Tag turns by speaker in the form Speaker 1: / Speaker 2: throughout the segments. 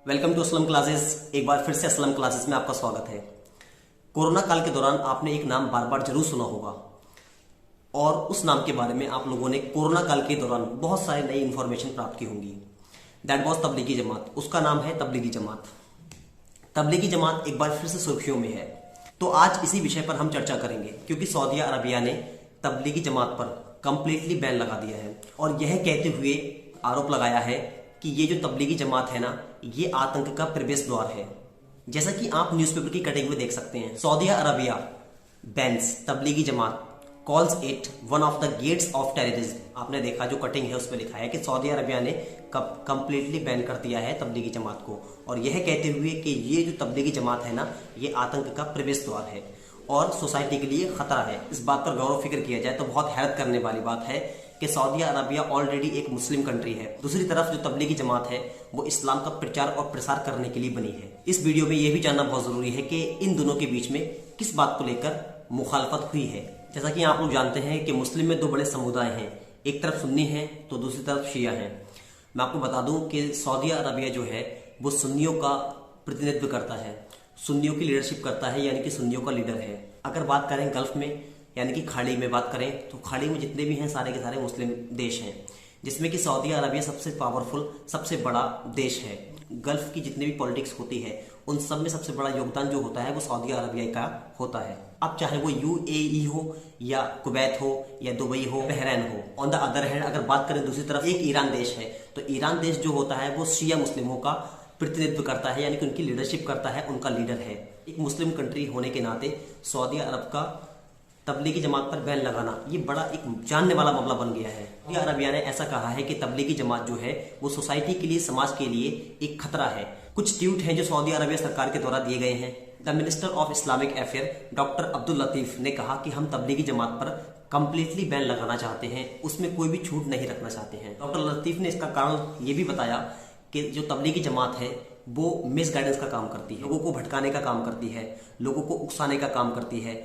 Speaker 1: Welcome to Aslam classes. एक बार फिर से असलम क्लासेस में आपका स्वागत है। कोरोना काल के दौरान आपने एक नाम बार बार जरूर सुना होगा और उस नाम के बारे में आप लोगों ने कोरोना काल के दौरान बहुत सारी नई इंफॉर्मेशन प्राप्त की होंगी। That was Tablighi Jamaat. उसका नाम है तबलीगी जमात। तबलीगी जमात एक बार फिर से सुर्खियों में है। तो आज इसी विषय पर हम चर्चा करेंगे क्योंकि सऊदी अरबिया ने तबलीगी जमात पर कंप्लीटली बैन लगा दिया है और यह कहते हुए आरोप लगाया है कि ये जो तबलीगी जमात है ना, ये आतंक का प्रवेश द्वार है। जैसा कि आप न्यूज़पेपर की कटिंग में देख सकते हैं, Saudi Arabia bans Tablighi Jamaat, calls it one of the gates of terrorism. आपने देखा जो कटिंग है उसमें लिखा है कि सऊदी अरबिया ने कंप्लीटली बैन कर दिया है तबलीगी जमात को और यह कहते हुए कि ये जो तबलीगी जमात है ना, ये आतंक का प्रवेश द्वार है और सोसाइटी के लिए खतरा है। इस बात पर गौर फिक्र किया जाए तो बहुत हैरत करने वाली बात है कि सऊदी अरबिया ऑलरेडी एक मुस्लिम कंट्री है। दूसरी तरफ जो तबलीगी जमात है वो इस्लाम का प्रचार और प्रसार करने के लिए बनी है। इस वीडियो में यह भी जानना बहुत जरूरी है कि इन दोनों के बीच में किस बात को लेकर मुखालफत हुई है। जैसा कि आप लोग जानते हैं कि मुस्लिम में दो बड़े समुदाय हैं, एक तरफ सुन्नी है तो दूसरी तरफ शिया है। मैं आपको बता दूं कि सऊदी अरबिया जो है वो सुन्नियों का प्रतिनिधित्व करता है, सुन्नियों की लीडरशिप करता है, यानी कि सुन्नियों का लीडर है। अगर बात करें गल्फ में यानी कि खाड़ी में बात करें तो खाड़ी में जितने भी हैं सारे के सारे मुस्लिम देश हैं, जिसमें कि सऊदी अरबिया सबसे पावरफुल, सबसे बड़ा देश है। गल्फ की जितनी भी पॉलिटिक्स होती है उन सब में सबसे बड़ा योगदान जो होता है वो सऊदी अरबिया का होता है। अब चाहे वो यूएई हो या कुवैत हो या दुबई हो, बहरैन हो। ऑन द अदर हैंड अगर बात करें दूसरी तरफ एक ईरान देश है, तो ईरान देश जो होता है वो शिया मुस्लिमों का प्रतिनिधित्व करता है, यानी कि उनकी लीडरशिप करता है, उनका लीडर है। एक मुस्लिम कंट्री होने के नाते सऊदी अरब का तबलीगी जमात पर बैन लगाना ये बड़ा एक जानने वाला मामला बन गया है। सऊदी अरबिया ने ऐसा कहा है कि तबलीगी जमात जो है वो सोसाइटी के लिए, समाज के लिए एक खतरा है। कुछ ट्वीट हैं जो सऊदी अरबिया सरकार के द्वारा दिए गए हैं। The minister of Islamic affair doctor Abdul Latif ने कहा कि हम तबलीगी जमात पर कंप्लीटली बैन लगाना चाहते हैं, उसमें कोई भी छूट नहीं रखना चाहते हैं। डॉक्टर लतीफ ने इसका कारण ये भी बताया कि जो तबलीगी जमात है वो मिस गाइडेंस का काम करती है, लोगों को भटकाने का काम करती है, लोगों को उकसाने का काम करती है,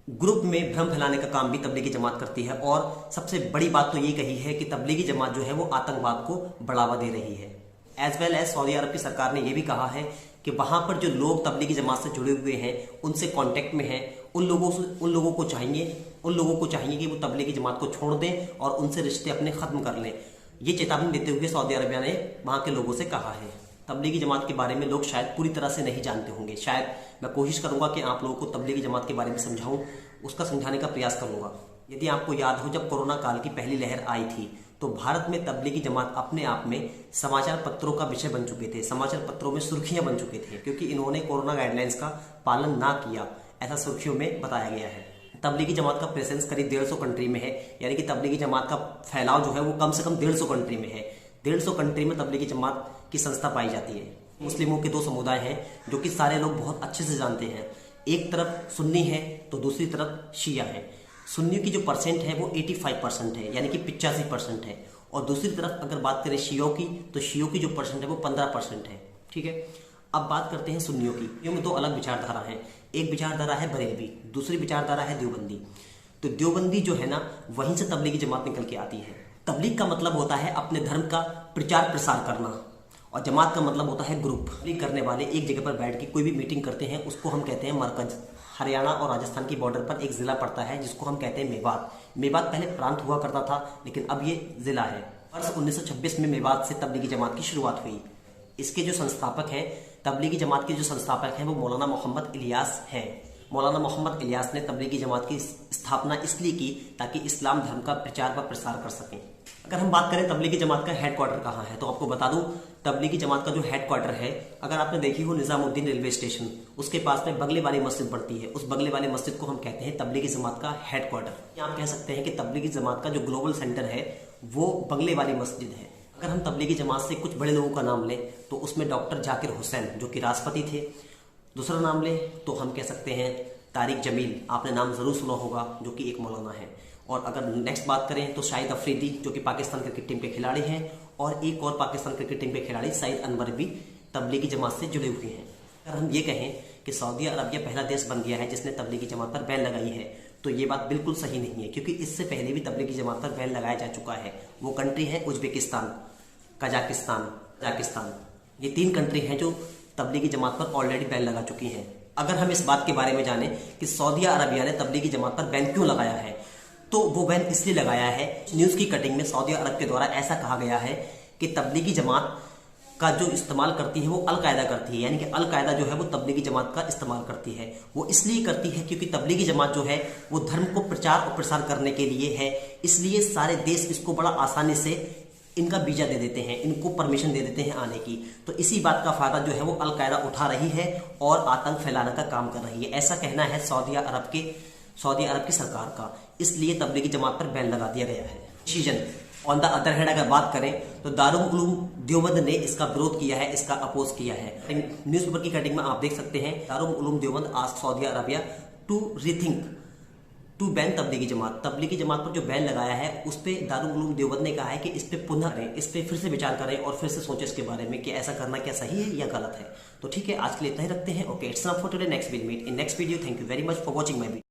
Speaker 1: ग्रुप में भ्रम फैलाने का काम भी तबलीगी जमात करती है। और सबसे बड़ी बात तो ये कही है कि तबलीगी जमात जो है वो आतंकवाद को बढ़ावा दे रही है। एज वेल एज सऊदी अरब की सरकार ने यह भी कहा है कि वहां पर जो लोग तबलीगी जमात से जुड़े हुए हैं, उनसे कांटेक्ट में हैं, उन लोगों को चाहिए कि वो तबलीगी जमात को छोड़ दें और उनसे रिश्ते अपने खत्म कर लें। ये चेतावनी देते हुए सऊदी अरबिया ने वहां के लोगों से कहा है। तबलीगी जमात के बारे में लोग शायद पूरी तरह से नहीं जानते होंगे। शायद मैं कोशिश करूंगा कि आप लोगों को तबलीगी जमात के बारे में समझाऊं, उसका समझाने का प्रयास करूंगा। यदि आपको याद हो, जब कोरोना काल की पहली लहर आई थी तो भारत में तबलीगी जमात अपने आप में समाचार पत्रों का विषय बन चुके थे, समाचार पत्रों में सुर्खियां बन चुके थे, क्योंकि इन्होंने कोरोना गाइडलाइंस का पालन ना किया, ऐसा सुर्खियों में बताया गया है। तबलीगी जमात का प्रेजेंस करीब 150 कंट्री में है, यानी कि तबलीगी जमात का फैलाव जो है वो कम से कम 150 कंट्री में है। 150 कंट्री में तबलीगी जमात की संस्था पाई जाती है। मुस्लिमों के दो समुदाय हैं जो कि सारे लोग बहुत अच्छे से जानते हैं। एक तरफ सुन्नी है तो दूसरी तरफ शिया है। सुन्नियों की जो परसेंट है वो 85% है, यानी कि 85% है, और दूसरी तरफ अगर बात करें शियों की तो शियों की जो परसेंट है वो 15% है। ठीक है, अब बात करते हैं सुन्नियों की। सुन्नियों में दो अलग विचारधारा है। एक विचारधारा है बरेलवी, दूसरी विचारधारा है देवबंदी। तो देवबंदी जो है ना, वहीं से तबलीगी जमात निकल के आती है। तबलीग का मतलब होता है अपने धर्म का प्रचार प्रसार करना और जमात का मतलब होता है ग्रुप। तबलीग करने वाले एक जगह पर बैठ के कोई भी मीटिंग करते हैं, उसको हम कहते हैं मरकज। हरियाणा और राजस्थान की बॉर्डर पर एक जिला पड़ता है जिसको हम कहते हैं मेवात। मेवात पहले प्रांत हुआ करता था, लेकिन अब ये जिला है। वर्ष 1926 में मेवात से तबलीगी जमात की शुरुआत हुई। इसके जो संस्थापक हैं, तबलीगी जमात के जो संस्थापक हैं वो मौलाना मोहम्मद इलियास हैं। मौलाना मोहम्मद इलियास ने तबलीगी जमात की स्थापना इसलिए की ताकि इस्लाम धर्म का प्रचार व प्रसार कर सकें। अगर हम बात करें तबलीगी जमात का हेडक्वार्टर कहाँ है, तो आपको बता दूं तबलीगी जमात का जो हेडक्वार्टर है, अगर आपने देखी हो निजामुद्दीन रेलवे स्टेशन, उसके पास में बगले वाली मस्जिद पड़ती है। उस बगले वाली मस्जिद को हम कहते हैं तबलीगी जमात का हेडक्वार्टर। आप कह सकते हैं कि तबलीगी जमात का जो ग्लोबल सेंटर है वो बगले वाली मस्जिद है। अगर हम तबलीगी जमात से कुछ बड़े लोगों का नाम लें तो उसमें डॉक्टर जाकिर हुसैन जो कि राष्ट्रपति थे। दूसरा नाम लें तो हम कह सकते हैं तारिक जमील, आपने नाम जरूर सुना होगा, जो कि एक मौलाना है। और अगर नेक्स्ट बात करें तो शाहिद अफरीदी जो कि पाकिस्तान क्रिकेट टीम के खिलाड़ी हैं, और एक और पाकिस्तान क्रिकेट टीम के खिलाड़ी सईद अनवर भी तबलीगी जमात से जुड़े हुए हैं। अगर हम ये कहें कि सऊदी अरबिया पहला देश बन गया है जिसने तबलीगी जमात पर बैन लगाई है, तो ये बात बिल्कुल सही नहीं है, क्योंकि इससे पहले भी तबलीगी जमात पर बैन लगाया जा चुका है। वो कंट्री है उज्बेकिस्तान, कजाकिस्तान, ये 3 कंट्री हैं जो तबलीगी जमात पर ऑलरेडी बैन लगा चुकी हैं। अगर हम इस बात के बारे में जानें कि सऊदी अरबिया ने तबलीगी जमात पर बैन क्यों लगाया है, तो वो बैन इसलिए लगाया है, न्यूज की कटिंग में सऊदी अरब के द्वारा ऐसा कहा गया है कि तबलीगी जमात का जो इस्तेमाल करती है वो अलकायदा करती है, यानी कि अलकायदा जो है वो तबलीगी जमात का इस्तेमाल करती है। वो इसलिए करती है क्योंकि तबलीगी जमात जो है वो धर्म को प्रचार और प्रसार करने के लिए है, इसलिए सारे देश इसको बड़ा आसानी से इनका वीजा दे देते हैं, इनको परमिशन दे देते हैं आने की। तो इसी बात का फायदा जो है वो अलकायदा उठा रही है और आतंक फैलाने का काम कर रही है, ऐसा कहना है सऊदी अरब की सरकार का। इसलिए तबलीगी जमात पर बैन लगा दिया गया है। Decision on the other hand अगर बात करें तो दारुल उलूम देवबंद ने इसका विरोध किया है, इसका अपोज किया है। न्यूज़पेपर की कटिंग में आप देख सकते हैं, Darul Uloom Deoband ask Saudi Arabia to rethink to ban Tablighi Jamaat पर जो बैन लगाया है उस पर दारुल उलूम देवबंद ने कहा है कि इस पे इस पे फिर से विचार करें और फिर से सोचें इसके बारे में कि ऐसा करना क्या सही है या गलत है। तो ठीक है, आज के लिए इतना ही रखते हैं। Okay, it's enough for today. Next will meet in next video. Thank you very much for watching my video.